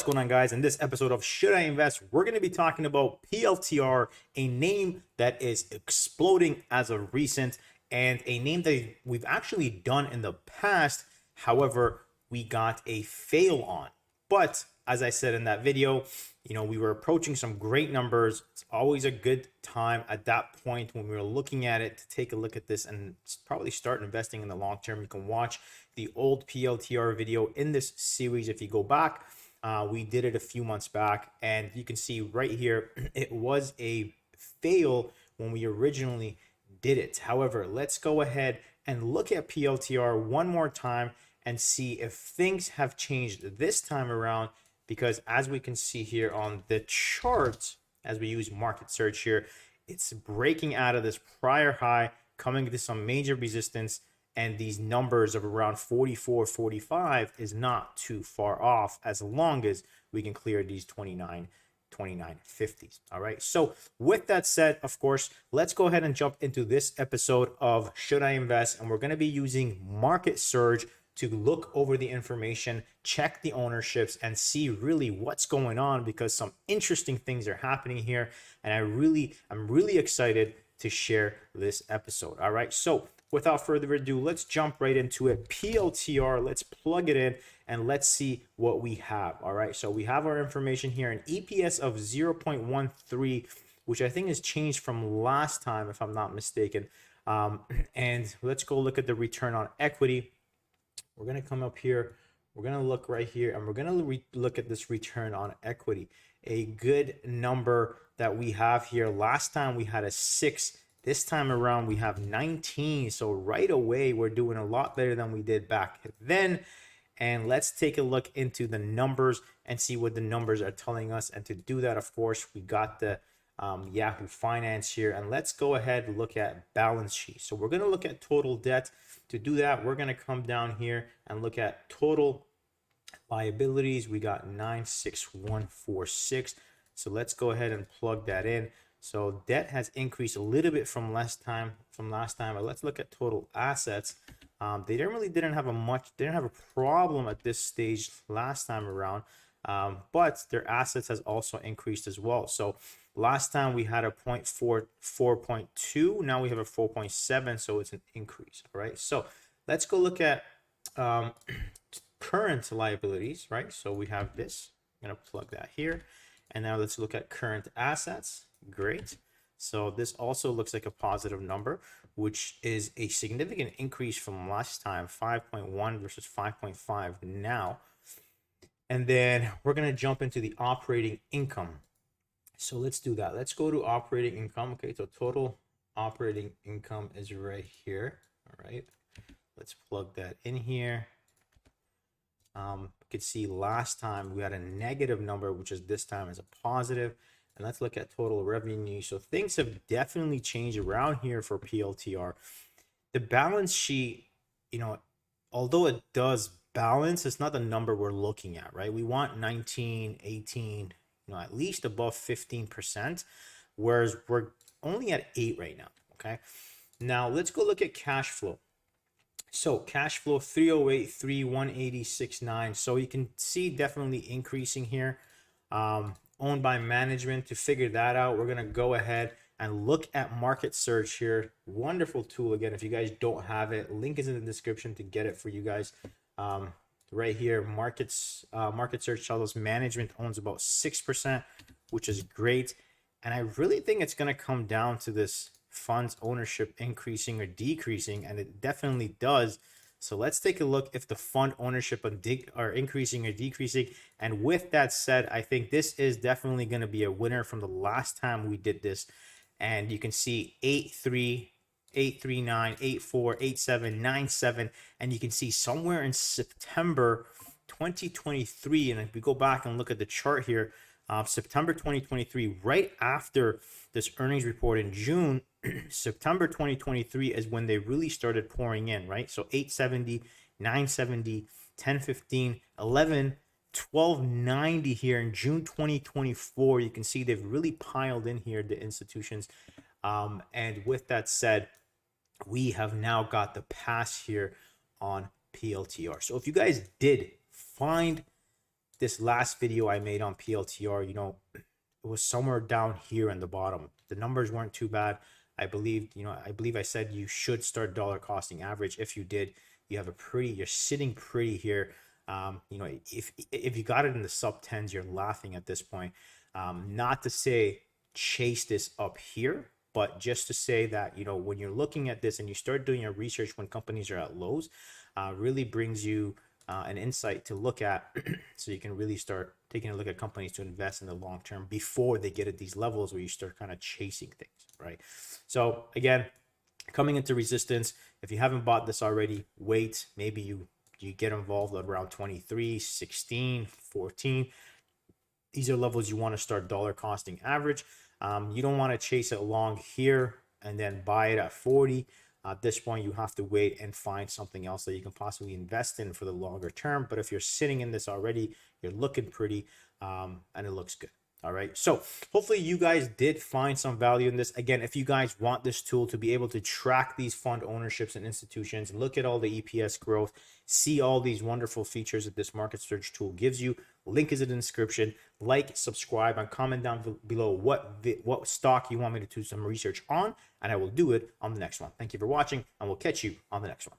What's going on, guys? In this episode of Should I Invest, we're going to be talking about PLTR, a name that is exploding as of recent and a name that we've actually done in the past. However, we got a fail on. But as I said in that video, we were approaching some great numbers. It's always a good time at that point when we were looking at it to take a look at this and probably start investing in the long term. You can watch the old PLTR video in this series if you go back. We did it a few months back, and you can see right here, it was a fail when we originally did it. However, let's go ahead and look at PLTR one more time and see if things have changed this time around, because as we can see here on the chart, as we use MarketSurge here, it's breaking out of this prior high, coming to some major resistance, and these numbers of around 44, 45 is not too far off as long as we can clear these 29.50s. All right. So with that said, of course, let's go ahead and jump into this episode of Should I Invest? And we're going to be using MarketSurge to look over the information, check the ownerships, and see really what's going on, because some interesting things are happening here. And I'm really excited to share this episode. All right. So without further ado, let's jump right into it. PLTR, let's plug it in and let's see what we have. All right, so we have our information here, an EPS of 0.13, which I think has changed from last time, if I'm not mistaken. And let's go look at the return on equity. We're going to come up here. We're going to look right here, and we're going to look at this return on equity. A good number that we have here. Last time we had a 6. This time around, we have 19. So right away, we're doing a lot better than we did back then. And let's take a look into the numbers and see what the numbers are telling us. And to do that, of course, we got the Yahoo Finance here. And let's go ahead and look at balance sheet. So we're going to look at total debt. To do that, we're going to come down here and look at total liabilities. We got 96146. So let's go ahead and plug that in. So debt has increased a little bit from last time, but let's look at total assets. They didn't have a problem at this stage last time around, but their assets has also increased as well. So last time we had a 4.2, now we have a 4.7, so it's an increase. All right, so let's go look at current liabilities, right? So we have this. I'm gonna plug that here, and now let's look at current assets. Great. So this also looks like a positive number, which is a significant increase from last time, 5.1 versus 5.5 now. And then we're going to jump into the operating income. So let's do that. Let's go to operating income. Okay, so total operating income is right here. All right, let's plug that in here. You could see last time we had a negative number, which is this time is a positive. And let's look at total revenue. So things have definitely changed around here for PLTR. The balance sheet, although it does balance, it's not the number we're looking at, right? We want 19, 18, at least above 15%, whereas we're only at 8 right now, okay? Now let's go look at cash flow. So cash flow 308.3, 180.69. So you can see definitely increasing here. Owned by management. To figure that out, we're going to go ahead and look at MarketSurge here. Wonderful tool. Again, if you guys don't have it, link is in the description to get it for you guys. Right here, MarketSurge tells us management owns about 6%, which is great. And I really think it's going to come down to this fund's ownership increasing or decreasing, and it definitely does. So let's take a look if the fund ownership are increasing or decreasing. And with that said, I think this is definitely going to be a winner from the last time we did this. And you can see 8.3, 8.39, 8.4, 8.7, 9.7. And you can see somewhere in September 2023, and if we go back and look at the chart here, September 2023, right after this earnings report in June, September 2023 is when they really started pouring in, right? So 870, 970, 1015, 11, 1290 here in June 2024. You can see they've really piled in here, the institutions. And with that said, we have now got the pass here on PLTR. So if you guys did find this last video I made on PLTR, you know, it was somewhere down here in the bottom. The numbers weren't too bad. I believe, you know, I believe I said you should start dollar costing average. If you did, you have a pretty, you're sitting pretty here. You know, if you got it in the sub tens, you're laughing at this point. Not to say chase this up here, but just to say that, you know, when you're looking at this and you start doing your research when companies are at lows, really brings you an insight to look at so you can really start taking a look at companies to invest in the long term before they get at these levels where you start kind of chasing things, right? So again, coming into resistance, if you haven't bought this already, wait. Maybe you get involved at around 23, 16, 14. These are levels you want to start dollar costing average. You don't want to chase it along here and then buy it at 40. At this point, you have to wait and find something else that you can possibly invest in for the longer term. But if you're sitting in this already, you're looking pretty and it looks good. All right. So hopefully you guys did find some value in this. Again, if you guys want this tool to be able to track these fund ownerships and institutions, look at all the EPS growth, see all these wonderful features that this MarketSurge tool gives you, link is in the description. Like, subscribe, and comment down below what stock you want me to do some research on, and I will do it on the next one. Thank you for watching, and we'll catch you on the next one.